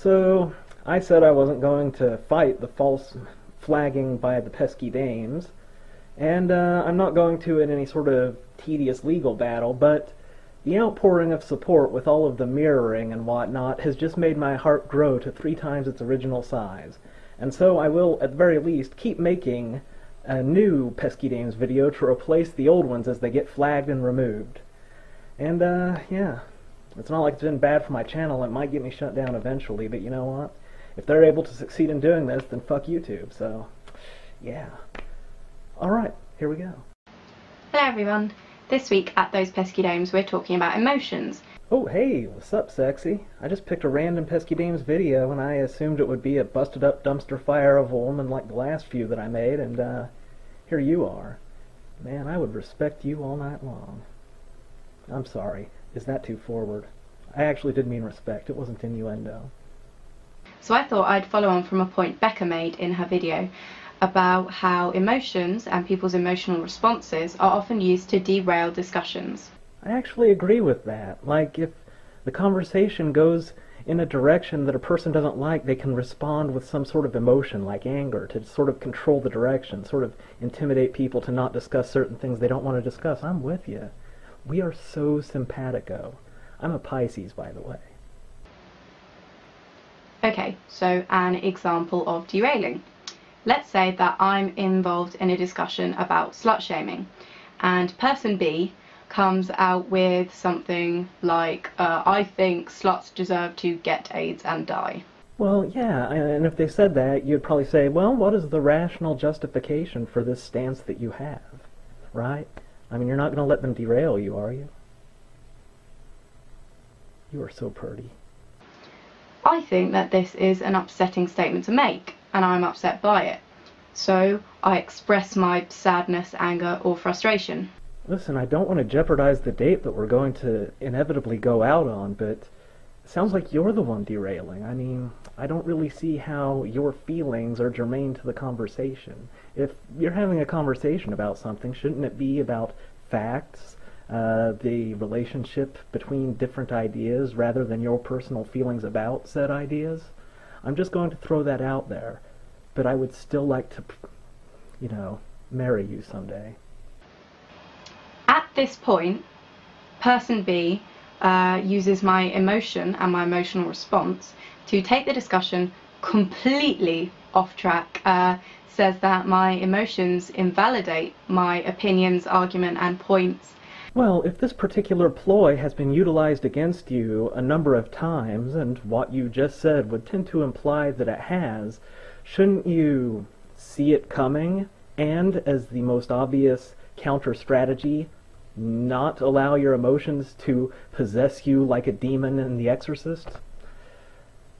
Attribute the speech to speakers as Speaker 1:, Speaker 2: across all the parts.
Speaker 1: So I said I wasn't going to fight the false flagging by the pesky dames, and I'm not going to in any sort of tedious legal battle, but the outpouring of support with all of the mirroring and whatnot has just made my heart grow to 3 times its original size. And so I will, at the very least, keep making a new Pesky Dames video to replace the old ones as they get flagged and removed. And, yeah. It's not like it's been bad for my channel. It might get me shut down eventually, but you know what? If they're able to succeed in doing this, then fuck YouTube, so, yeah. Alright, here we go.
Speaker 2: Hello everyone. This week at Those Pesky Dames we're talking about emotions.
Speaker 1: Oh hey, what's up sexy? I just picked a random Pesky Dames video and I assumed it would be a busted up dumpster fire of a woman like the last few that I made, and here you are. Man, I would respect you all night long. I'm sorry. Is that too forward? I actually did mean respect, it wasn't innuendo.
Speaker 2: So I thought I'd follow on from a point Becca made in her video about how emotions and people's emotional responses are often used to derail discussions.
Speaker 1: I actually agree with that. Like, if the conversation goes in a direction that a person doesn't like, they can respond with some sort of emotion, like anger, to sort of control the direction, sort of intimidate people to not discuss certain things they don't want to discuss. I'm with you. We are so simpatico. I'm a Pisces, by the way.
Speaker 2: Okay, so an example of derailing. Let's say that I'm involved in a discussion about slut shaming, and person B comes out with something like, I think sluts deserve to get AIDS and die.
Speaker 1: Well, yeah, and if they said that, you'd probably say, well, what is the rational justification for this stance that you have, right? I mean, you're not going to let them derail you, are you? You are so pretty.
Speaker 2: I think that this is an upsetting statement to make, and I'm upset by it. So I express my sadness, anger, or frustration.
Speaker 1: Listen, I don't want to jeopardize the date that we're going to inevitably go out on, but it sounds like you're the one derailing. I mean, I don't really see how your feelings are germane to the conversation. If you're having a conversation about something, shouldn't it be about facts, the relationship between different ideas, rather than your personal feelings about said ideas? I'm just going to throw that out there, but I would still like to, you know, marry you someday.
Speaker 2: At this point, person B uses my emotion and my emotional response to take the discussion completely off track, says that my emotions invalidate my opinions, argument and points.
Speaker 1: Well, if this particular ploy has been utilized against you a number of times, and what you just said would tend to imply that it has, shouldn't you see it coming, and, as the most obvious counter-strategy, not allow your emotions to possess you like a demon in The Exorcist?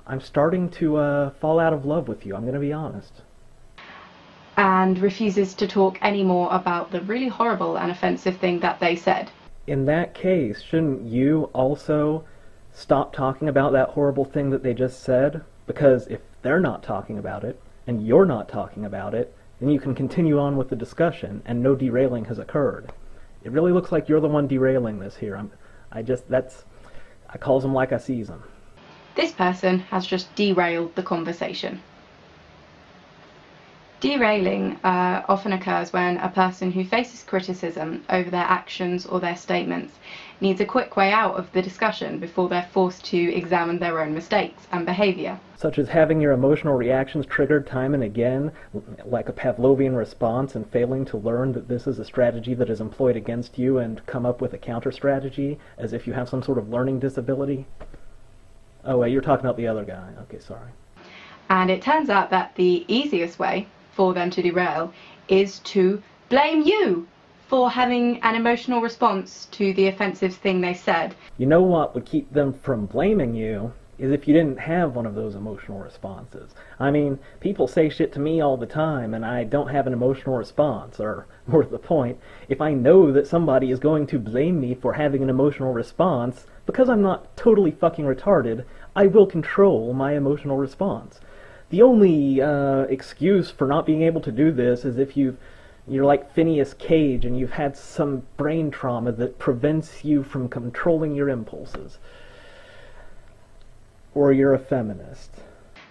Speaker 1: I'm starting to fall out of love with you, I'm going to be honest.
Speaker 2: And refuses to talk anymore about the really horrible and offensive thing that they said.
Speaker 1: In that case, shouldn't you also stop talking about that horrible thing that they just said? Because if they're not talking about it, and you're not talking about it, then you can continue on with the discussion, and no derailing has occurred. It really looks like you're the one derailing this here. I calls them like I sees them.
Speaker 2: This person has just derailed the conversation. Derailing often occurs when a person who faces criticism over their actions or their statements needs a quick way out of the discussion before they're forced to examine their own mistakes and behavior.
Speaker 1: Such as having your emotional reactions triggered time and again, like a Pavlovian response, and failing to learn that this is a strategy that is employed against you and come up with a counter-strategy, as if you have some sort of learning disability. Oh, wait, you're talking about the other guy. Okay, sorry.
Speaker 2: And it turns out that the easiest way for them to derail is to blame you for having an emotional response to the offensive thing they said.
Speaker 1: You know what would keep them from blaming you is if you didn't have one of those emotional responses. I mean, people say shit to me all the time and I don't have an emotional response, or more to the point, if I know that somebody is going to blame me for having an emotional response, because I'm not totally fucking retarded, I will control my emotional response. The only excuse for not being able to do this is if you're like Phineas Cage and you've had some brain trauma that prevents you from controlling your impulses. or you're a feminist.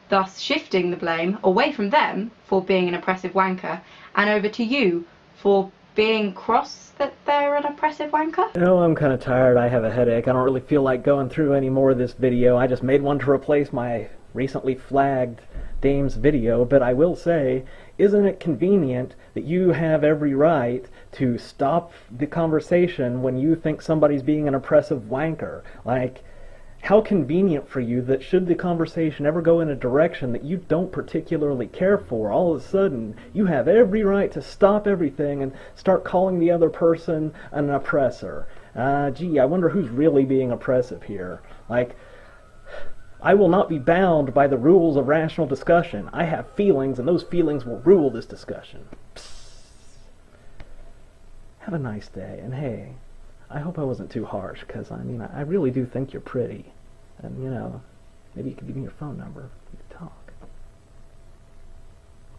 Speaker 2: Thus shifting the blame away from them for being an oppressive wanker and over to you for being cross that they're an oppressive wanker?
Speaker 1: Oh, I'm kind of tired. I have a headache. I don't really feel like going through any more of this video. I just made one to replace my recently flagged dame's video, but I will say, isn't it convenient that you have every right to stop the conversation when you think somebody's being an oppressive wanker? Like, how convenient for you that should the conversation ever go in a direction that you don't particularly care for, all of a sudden you have every right to stop everything and start calling the other person an oppressor. Gee, I wonder who's really being oppressive here. Like, I will not be bound by the rules of rational discussion. I have feelings, and those feelings will rule this discussion. Psst. Have a nice day, and hey, I hope I wasn't too harsh, because, I mean, I really do think you're pretty. And, you know, maybe you could give me your phone number. We could talk.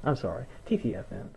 Speaker 1: I'm sorry. TTFN.